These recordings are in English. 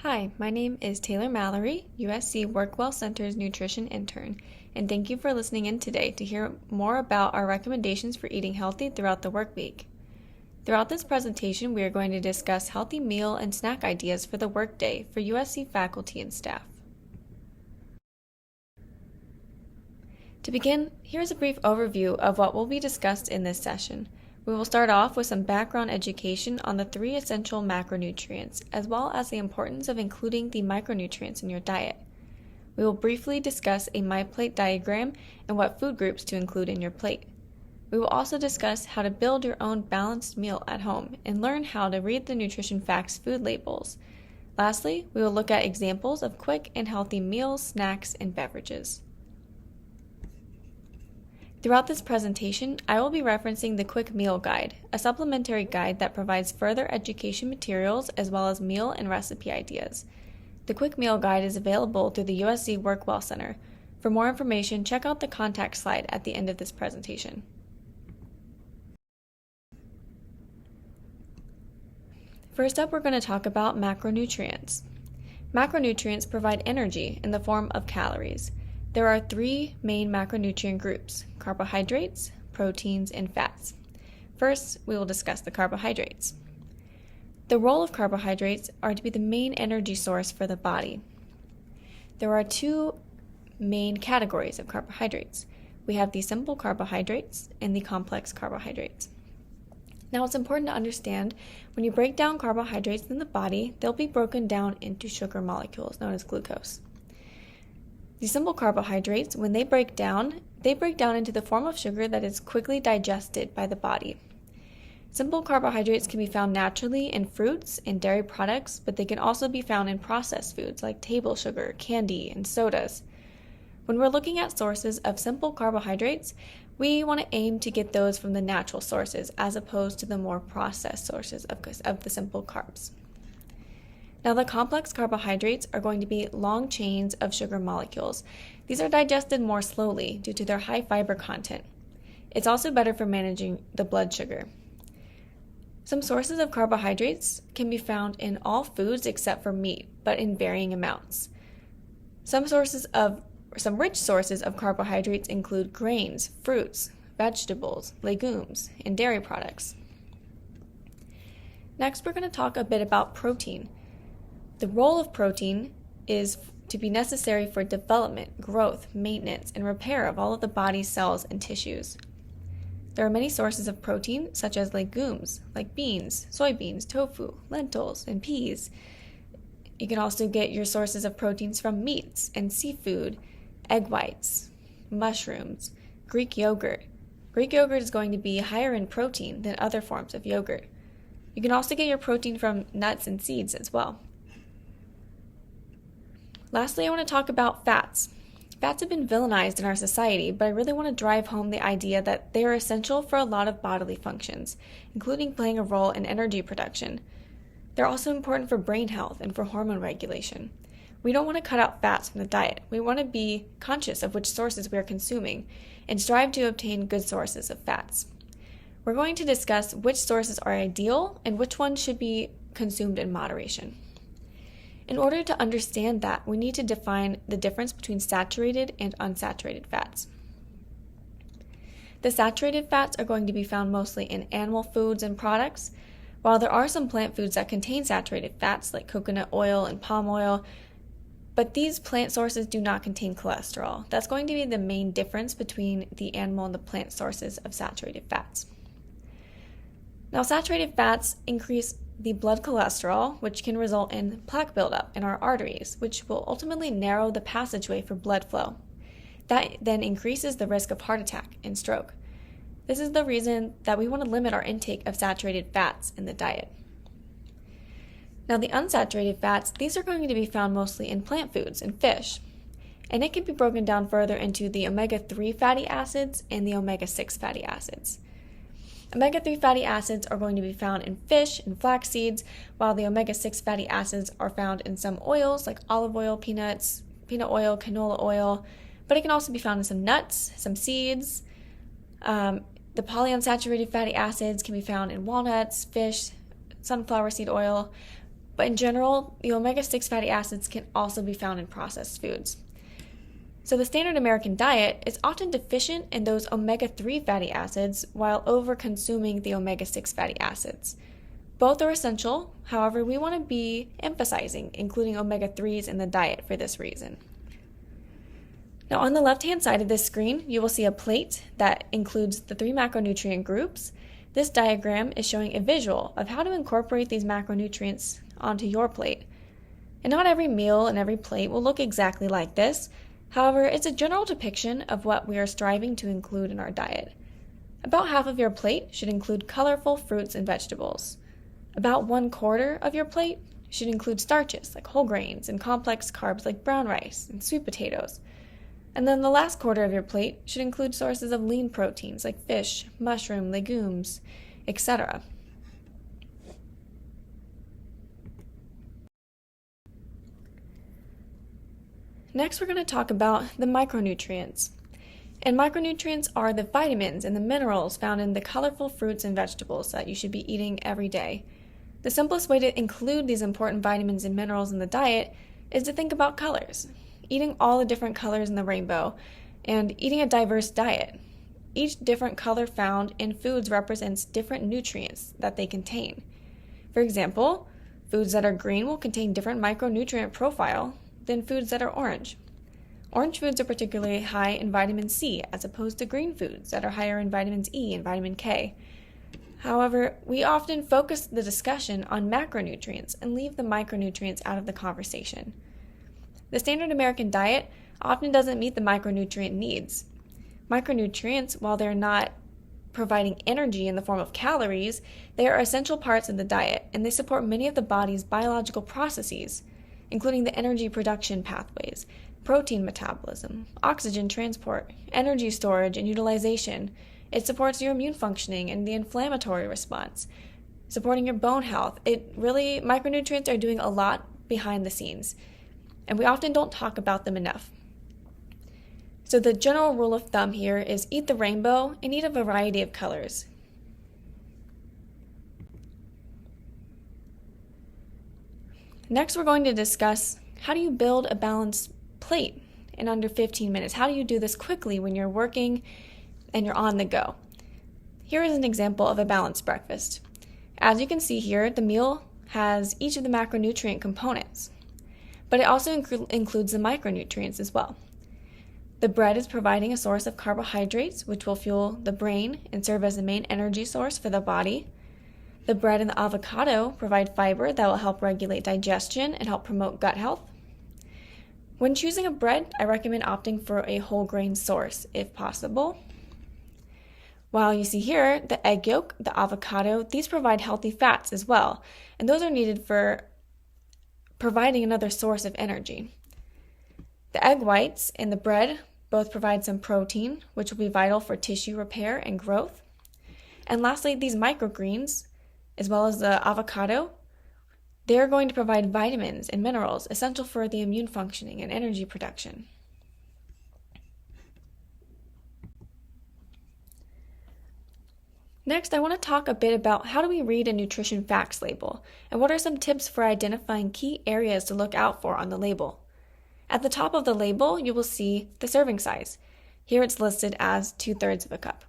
Hi, my name is Taylor Mallory, USC WorkWell Center's Nutrition Intern, and thank you for listening in today to hear more about our recommendations for eating healthy throughout the work week. Throughout this presentation, we are going to discuss healthy meal and snack ideas for the workday for USC faculty and staff. To begin, here's a brief overview of what will be discussed in this session. We will start off with some background education on the 3 essential macronutrients, as well as the importance of including the micronutrients in your diet. We will briefly discuss a My Plate diagram and what food groups to include in your plate. We will also discuss how to build your own balanced meal at home and learn how to read the nutrition facts food labels. Lastly, we will look at examples of quick and healthy meals, snacks, and beverages. Throughout this presentation, I will be referencing the Quick Meal Guide, a supplementary guide that provides further education materials as well as meal and recipe ideas. The Quick Meal Guide is available through the USC WorkWell Center. For more information, check out the contact slide at the end of this presentation. First up, we're going to talk about macronutrients. Macronutrients provide energy in the form of calories. There are 3 main macronutrient groups: carbohydrates, proteins, and fats. First, we will discuss the carbohydrates. The role of carbohydrates are to be the main energy source for the body. There are 2 main categories of carbohydrates. We have the simple carbohydrates and the complex carbohydrates. Now, it's important to understand when you break down carbohydrates in the body, they'll be broken down into sugar molecules known as glucose. The simple carbohydrates, when they break down into the form of sugar that is quickly digested by the body. Simple carbohydrates can be found naturally in fruits and dairy products, but they can also be found in processed foods like table sugar, candy, and sodas. When we're looking at sources of simple carbohydrates, we want to aim to get those from the natural sources as opposed to the more processed sources of the simple carbs. Now, the complex carbohydrates are going to be long chains of sugar molecules. These are digested more slowly due to their high fiber content. It's also better for managing the blood sugar. Some sources of carbohydrates can be found in all foods except for meat, but in varying amounts. Some rich sources of carbohydrates include grains, fruits, vegetables, legumes, and dairy products. Next, we're going to talk a bit about protein. The role of protein is to be necessary for development, growth, maintenance, and repair of all of the body's cells and tissues. There are many sources of protein, such as legumes, like beans, soybeans, tofu, lentils, and peas. You can also get your sources of proteins from meats and seafood, egg whites, mushrooms, Greek yogurt. Greek yogurt is going to be higher in protein than other forms of yogurt. You can also get your protein from nuts and seeds as well. Lastly, I want to talk about fats. Fats have been villainized in our society, but I really want to drive home the idea that they are essential for a lot of bodily functions, including playing a role in energy production. They're also important for brain health and for hormone regulation. We don't want to cut out fats from the diet. We want to be conscious of which sources we are consuming and strive to obtain good sources of fats. We're going to discuss which sources are ideal and which ones should be consumed in moderation. In order to understand that, we need to define the difference between saturated and unsaturated fats. The saturated fats are going to be found mostly in animal foods and products, while there are some plant foods that contain saturated fats like coconut oil and palm oil, but these plant sources do not contain cholesterol. That's going to be the main difference between the animal and the plant sources of saturated fats. Now, saturated fats increase the blood cholesterol, which can result in plaque buildup in our arteries, which will ultimately narrow the passageway for blood flow. That then increases the risk of heart attack and stroke. This is the reason that we want to limit our intake of saturated fats in the diet. Now, the unsaturated fats, these are going to be found mostly in plant foods and fish, and it can be broken down further into the omega-3 fatty acids and the omega-6 fatty acids. Omega-3 fatty acids are going to be found in fish and flax seeds, while the omega-6 fatty acids are found in some oils like olive oil, peanut oil, canola oil, but it can also be found in some nuts, some seeds. The polyunsaturated fatty acids can be found in walnuts, fish, sunflower seed oil, but in general, the omega-6 fatty acids can also be found in processed foods. So the standard American diet is often deficient in those omega-3 fatty acids while over-consuming the omega-6 fatty acids. Both are essential, however, we want to be emphasizing including omega-3s in the diet for this reason. Now on the left-hand side of this screen, you will see a plate that includes the 3 macronutrient groups. This diagram is showing a visual of how to incorporate these macronutrients onto your plate. And not every meal and every plate will look exactly like this. However, it's a general depiction of what we are striving to include in our diet. About half of your plate should include colorful fruits and vegetables. About 1/4 of your plate should include starches like whole grains and complex carbs like brown rice and sweet potatoes. And then the last quarter of your plate should include sources of lean proteins like fish, mushroom, legumes, etc. Next, we're going to talk about the micronutrients. And micronutrients are the vitamins and the minerals found in the colorful fruits and vegetables that you should be eating every day. The simplest way to include these important vitamins and minerals in the diet is to think about colors. Eating all the different colors in the rainbow, and eating a diverse diet. Each different color found in foods represents different nutrients that they contain. For example, foods that are green will contain different micronutrient profile than foods that are orange. Orange foods are particularly high in vitamin C as opposed to green foods that are higher in vitamins E and vitamin K. However, we often focus the discussion on macronutrients and leave the micronutrients out of the conversation. The standard American diet often doesn't meet the micronutrient needs. Micronutrients, while they're not providing energy in the form of calories, they are essential parts of the diet, and they support many of the body's biological processes, including the energy production pathways, protein metabolism, oxygen transport, energy storage and utilization. It supports your immune functioning and the inflammatory response, supporting your bone health. Micronutrients are doing a lot behind the scenes, and we often don't talk about them enough. So the general rule of thumb here is eat the rainbow and eat a variety of colors. Next, we're going to discuss how do you build a balanced plate in under 15 minutes. How do you do this quickly when you're working and you're on the go? Here is an example of a balanced breakfast. As you can see here, the meal has each of the macronutrient components, but it also includes the micronutrients as well. The bread is providing a source of carbohydrates, which will fuel the brain and serve as the main energy source for the body. The bread and the avocado provide fiber that will help regulate digestion and help promote gut health. When choosing a bread, I recommend opting for a whole grain source if possible. While you see here, the egg yolk, the avocado, these provide healthy fats as well, and those are needed for providing another source of energy. The egg whites and the bread both provide some protein, which will be vital for tissue repair and growth. And lastly, these microgreens, as well as the avocado, they're going to provide vitamins and minerals essential for the immune functioning and energy production. Next, I want to talk a bit about how do we read a nutrition facts label, and what are some tips for identifying key areas to look out for on the label. At the top of the label, you will see the serving size. Here it's listed as 2/3 of a cup.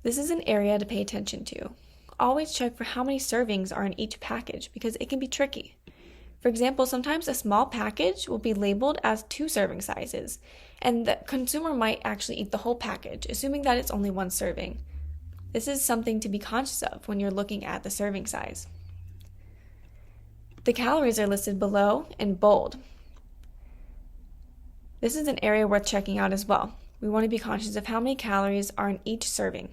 This is an area to pay attention to. Always check for how many servings are in each package because it can be tricky. For example, sometimes a small package will be labeled as 2 serving sizes, and the consumer might actually eat the whole package, assuming that it's only 1 serving. This is something to be conscious of when you're looking at the serving size. The calories are listed below in bold. This is an area worth checking out as well. We want to be conscious of how many calories are in each serving.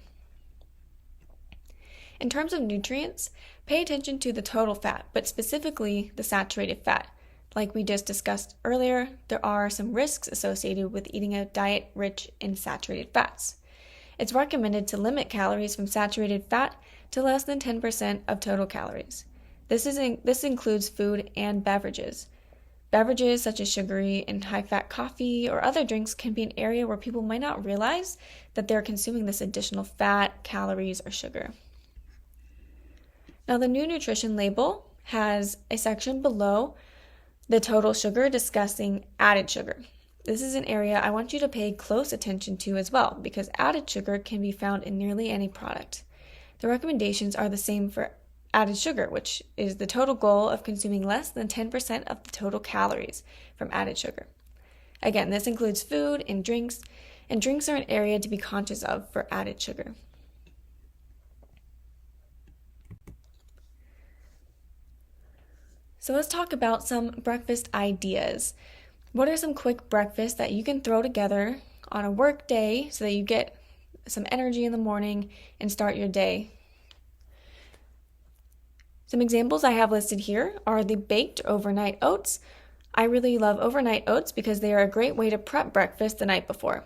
In terms of nutrients, pay attention to the total fat, but specifically the saturated fat. Like we just discussed earlier, there are some risks associated with eating a diet rich in saturated fats. It's recommended to limit calories from saturated fat to less than 10% of total calories. This includes food and beverages. Beverages such as sugary and high-fat coffee or other drinks can be an area where people might not realize that they're consuming this additional fat, calories, or sugar. Now, the new nutrition label has a section below the total sugar discussing added sugar. This is an area I want you to pay close attention to as well, because added sugar can be found in nearly any product. The recommendations are the same for added sugar, which is the total goal of consuming less than 10% of the total calories from added sugar. Again, this includes food and drinks are an area to be conscious of for added sugar. So let's talk about some breakfast ideas. What are some quick breakfasts that you can throw together on a work day so that you get some energy in the morning and start your day? Some examples I have listed here are the baked overnight oats. I really love overnight oats because they are a great way to prep breakfast the night before.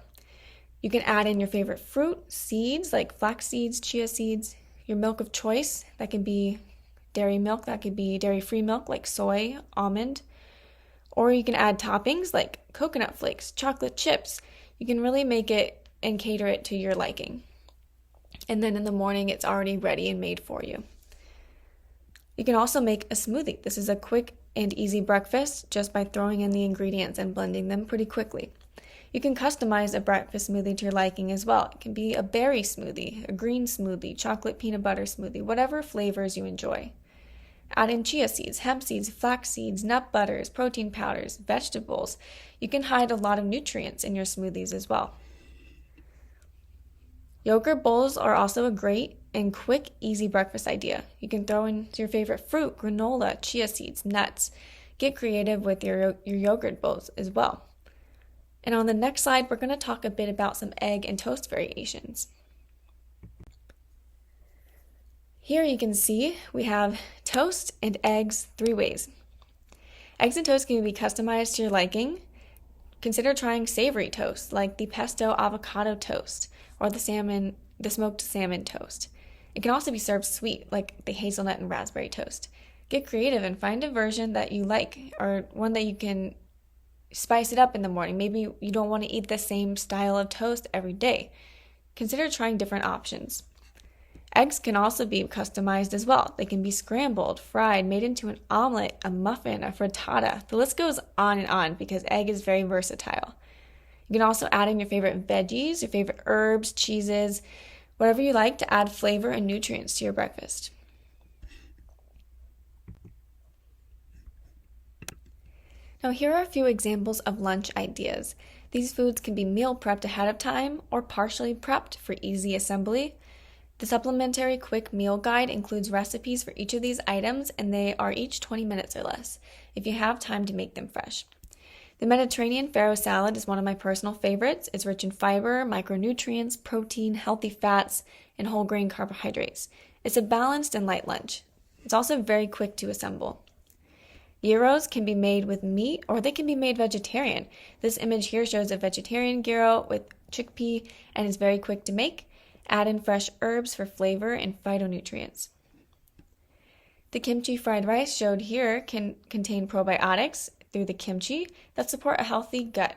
You can add in your favorite fruit, seeds like flax seeds, chia seeds, your milk of choice. That can be dairy milk, that could be dairy-free milk like soy, almond. Or you can add toppings like coconut flakes, chocolate chips. You can really make it and cater it to your liking. And then in the morning, it's already ready and made for you. You can also make a smoothie. This is a quick and easy breakfast just by throwing in the ingredients and blending them pretty quickly. You can customize a breakfast smoothie to your liking as well. It can be a berry smoothie, a green smoothie, chocolate peanut butter smoothie, whatever flavors you enjoy. Add in chia seeds, hemp seeds, flax seeds, nut butters, protein powders, vegetables. You can hide a lot of nutrients in your smoothies as well. Yogurt bowls are also a great and quick, easy breakfast idea. You can throw in your favorite fruit, granola, chia seeds, nuts. Get creative with your yogurt bowls as well. And on the next slide, we're going to talk a bit about some egg and toast variations. Here you can see we have toast and eggs 3 ways. Eggs and toast can be customized to your liking. Consider trying savory toast like the pesto avocado toast or the smoked salmon toast. It can also be served sweet like the hazelnut and raspberry toast. Get creative and find a version that you like or one that you can spice it up in the morning. Maybe you don't want to eat the same style of toast every day. Consider trying different options. Eggs can also be customized as well. They can be scrambled, fried, made into an omelet, a muffin, a frittata. The list goes on and on because egg is very versatile. You can also add in your favorite veggies, your favorite herbs, cheeses, whatever you like to add flavor and nutrients to your breakfast. Now here are a few examples of lunch ideas. These foods can be meal prepped ahead of time or partially prepped for easy assembly. The supplementary quick meal guide includes recipes for each of these items, and they are each 20 minutes or less, if you have time to make them fresh. The Mediterranean farro salad is one of my personal favorites. It's rich in fiber, micronutrients, protein, healthy fats, and whole grain carbohydrates. It's a balanced and light lunch. It's also very quick to assemble. Gyros can be made with meat or they can be made vegetarian. This image here shows a vegetarian gyro with chickpea and is very quick to make. Add in fresh herbs for flavor and phytonutrients. The kimchi fried rice showed here can contain probiotics through the kimchi that support a healthy gut.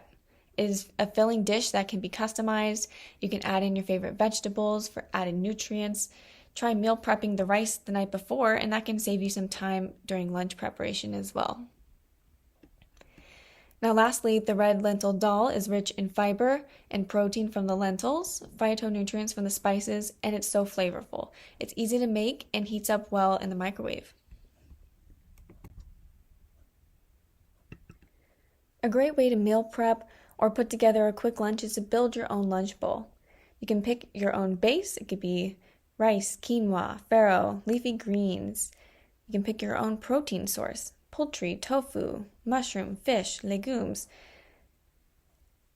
It is a filling dish that can be customized. You can add in your favorite vegetables for added nutrients. Try meal prepping the rice the night before, and that can save you some time during lunch preparation as well. Now lastly, the red lentil dal is rich in fiber and protein from the lentils, phytonutrients from the spices, and it's so flavorful. It's easy to make and heats up well in the microwave. A great way to meal prep or put together a quick lunch is to build your own lunch bowl. You can pick your own base. It could be rice, quinoa, farro, leafy greens. You can pick your own protein source. Poultry, tofu, mushroom, fish, legumes.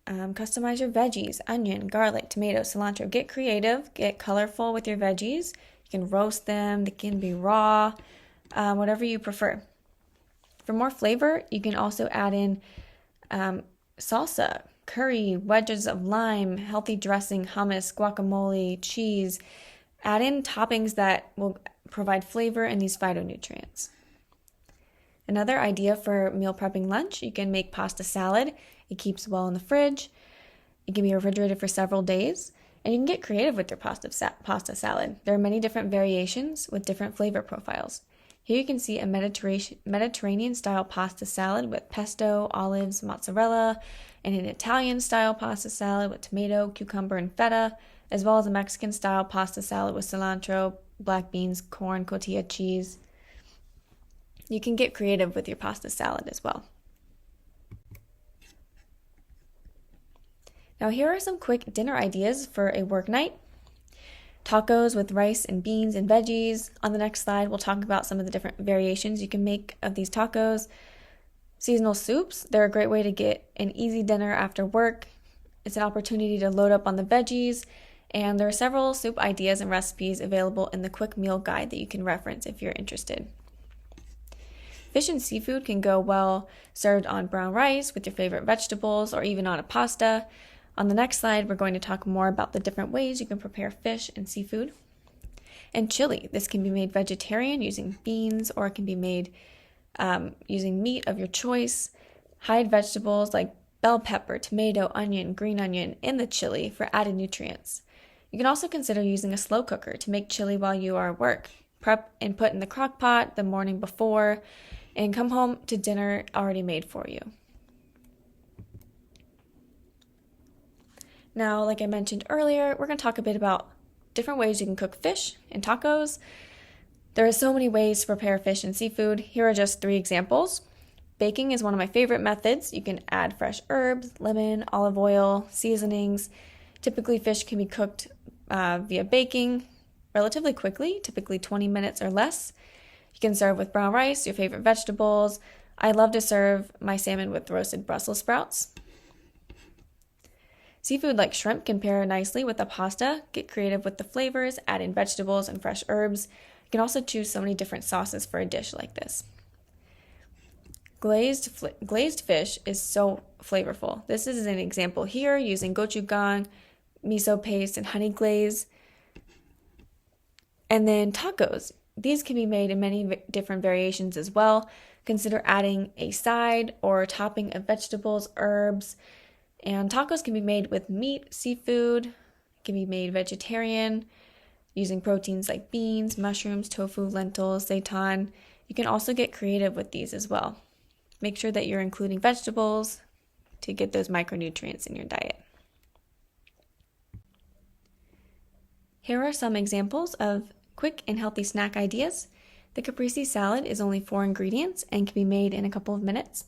Customize your veggies, onion, garlic, tomato, cilantro. Get creative, get colorful with your veggies. You can roast them, they can be raw, whatever you prefer. For more flavor, you can also add in salsa, curry, wedges of lime, healthy dressing, hummus, guacamole, cheese. Add in toppings that will provide flavor and these phytonutrients. Another idea for meal prepping lunch, you can make pasta salad. It keeps well in the fridge. It can be refrigerated for several days. And you can get creative with your pasta salad. There are many different variations with different flavor profiles. Here you can see a Mediterranean-style pasta salad with pesto, olives, mozzarella, and an Italian-style pasta salad with tomato, cucumber, and feta, as well as a Mexican-style pasta salad with cilantro, black beans, corn, cotija cheese. You can get creative with your pasta salad as well. Now here are some quick dinner ideas for a work night. Tacos with rice and beans and veggies. On the next slide, we'll talk about some of the different variations you can make of these tacos. Seasonal soups, they're a great way to get an easy dinner after work. It's an opportunity to load up on the veggies, and there are several soup ideas and recipes available in the quick meal guide that you can reference if you're interested. Fish and seafood can go well served on brown rice with your favorite vegetables or even on a pasta. On the next slide, we're going to talk more about the different ways you can prepare fish and seafood. And chili, this can be made vegetarian using beans, or it can be made using meat of your choice. Hide vegetables like bell pepper, tomato, onion, green onion in the chili for added nutrients. You can also consider using a slow cooker to make chili while you are at work. Prep and put in the crock pot the morning before, and come home to dinner already made for you. Now, like I mentioned earlier, we're going to talk a bit about different ways you can cook fish and tacos. There are so many ways to prepare fish and seafood. Here are just 3 examples. Baking is one of my favorite methods. You can add fresh herbs, lemon, olive oil, seasonings. Typically, fish can be cooked via baking relatively quickly, typically 20 minutes or less. You can serve with brown rice, your favorite vegetables. I love to serve my salmon with roasted Brussels sprouts. Seafood like shrimp can pair nicely with a pasta. Get creative with the flavors, add in vegetables and fresh herbs. You can also choose so many different sauces for a dish like this. Glazed fish is so flavorful. This is an example here using gochujang, miso paste, and honey glaze. And then tacos. These can be made in many different variations as well. Consider adding a side or topping of vegetables, herbs. And tacos can be made with meat, seafood, can be made vegetarian, using proteins like beans, mushrooms, tofu, lentils, seitan. You can also get creative with these as well. Make sure that you're including vegetables to get those micronutrients in your diet. Here are some examples of quick and healthy snack ideas. The caprese salad is only 4 ingredients and can be made in a couple of minutes.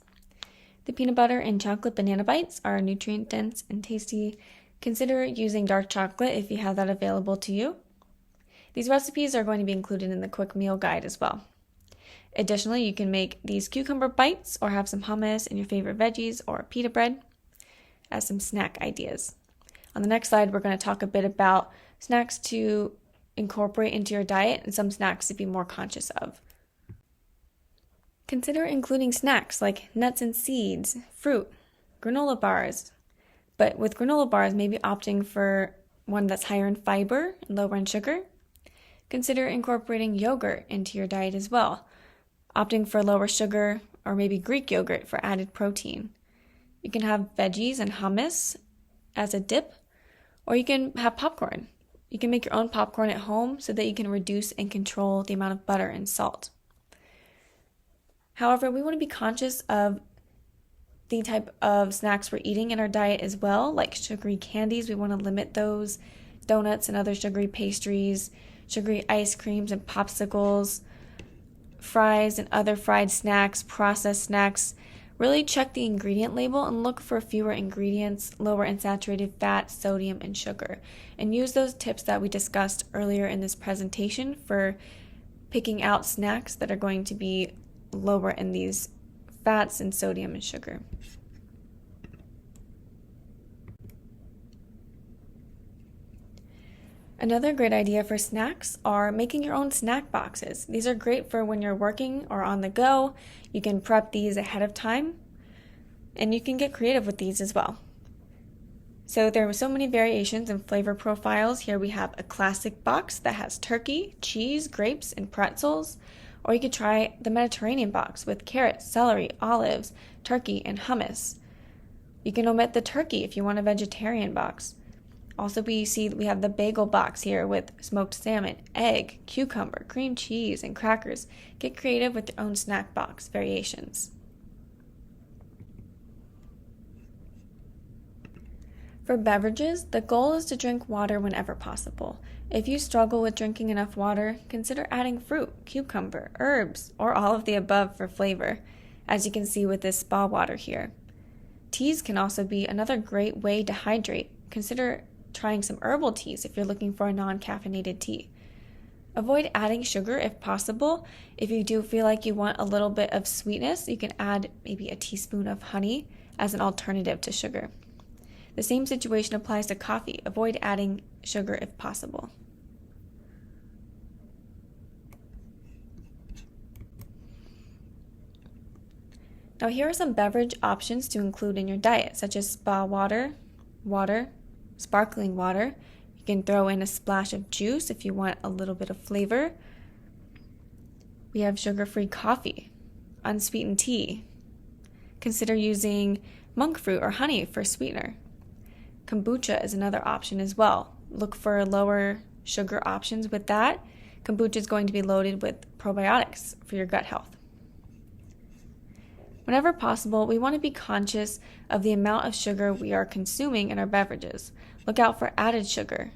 The peanut butter and chocolate banana bites are nutrient dense and tasty. Consider using dark chocolate if you have that available to you. These recipes are going to be included in the quick meal guide as well. Additionally, you can make these cucumber bites or have some hummus and your favorite veggies or pita bread as some snack ideas. On the next slide, we're going to talk a bit about snacks to incorporate into your diet and some snacks to be more conscious of. Consider including snacks like nuts and seeds, fruit, granola bars. But with granola bars, maybe opting for one that's higher in fiber and lower in sugar. Consider incorporating yogurt into your diet as well, opting for lower sugar or maybe Greek yogurt for added protein. You can have veggies and hummus as a dip, or you can have popcorn. You can make your own popcorn at home so that you can reduce and control the amount of butter and salt. However, we want to be conscious of the type of snacks we're eating in our diet as well, like sugary candies. We want to limit those, donuts and other sugary pastries, sugary ice creams and popsicles, fries and other fried snacks, processed snacks. Really check the ingredient label and look for fewer ingredients, lower in saturated fat, sodium, and sugar. And use those tips that we discussed earlier in this presentation for picking out snacks that are going to be lower in these fats and sodium and sugar. Another great idea for snacks are making your own snack boxes. These are great for when you're working or on the go. You can prep these ahead of time, and you can get creative with these as well. So there are so many variations and flavor profiles. Here we have a classic box that has turkey, cheese, grapes, and pretzels. Or you could try the Mediterranean box with carrots, celery, olives, turkey, and hummus. You can omit the turkey if you want a vegetarian box. Also, we see we have the bagel box here with smoked salmon, egg, cucumber, cream cheese, and crackers. Get creative with your own snack box variations. For beverages, the goal is to drink water whenever possible. If you struggle with drinking enough water, consider adding fruit, cucumber, herbs, or all of the above for flavor, as you can see with this spa water here. Teas can also be another great way to hydrate. Consider trying some herbal teas if you're looking for a non-caffeinated tea. Avoid adding sugar if possible. If you do feel like you want a little bit of sweetness, you can add maybe a teaspoon of honey as an alternative to sugar. The same situation applies to coffee. Avoid adding sugar if possible. Now here are some beverage options to include in your diet, such as spa water, sparkling water. You can throw in a splash of juice if you want a little bit of flavor. We have sugar-free coffee, unsweetened tea. Consider using monk fruit or honey for sweetener. Kombucha is another option as well. Look for lower sugar options with that. Kombucha is going to be loaded with probiotics for your gut health. Whenever possible, we want to be conscious of the amount of sugar we are consuming in our beverages. Look out for added sugar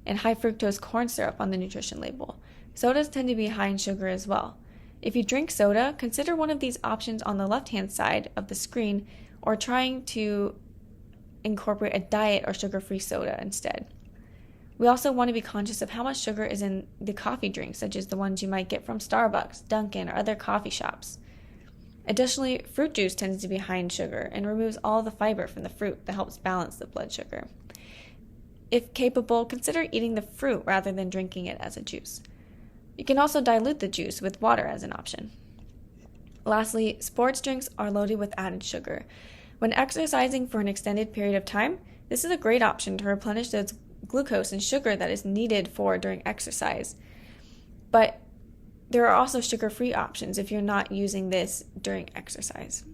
and high fructose corn syrup on the nutrition label. Sodas tend to be high in sugar as well. If you drink soda, consider one of these options on the left-hand side of the screen, or trying to incorporate a diet or sugar-free soda instead. We also want to be conscious of how much sugar is in the coffee drinks, such as the ones you might get from Starbucks, Dunkin', or other coffee shops. Additionally, fruit juice tends to be high in sugar and removes all the fiber from the fruit that helps balance the blood sugar. If capable, consider eating the fruit rather than drinking it as a juice. You can also dilute the juice with water as an option. Lastly, sports drinks are loaded with added sugar. When exercising for an extended period of time, this is a great option to replenish those glucose and sugar that is needed during exercise. But there are also sugar-free options if you're not using this during exercise.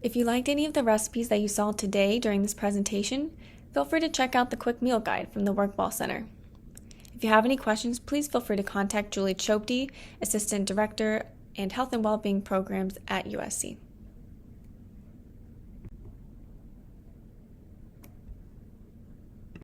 If you liked any of the recipes that you saw today during this presentation, feel free to check out the quick meal guide from the WorkWell Center. If you have any questions, please feel free to contact Julie Chopti, Assistant Director and Health and Wellbeing Programs at USC.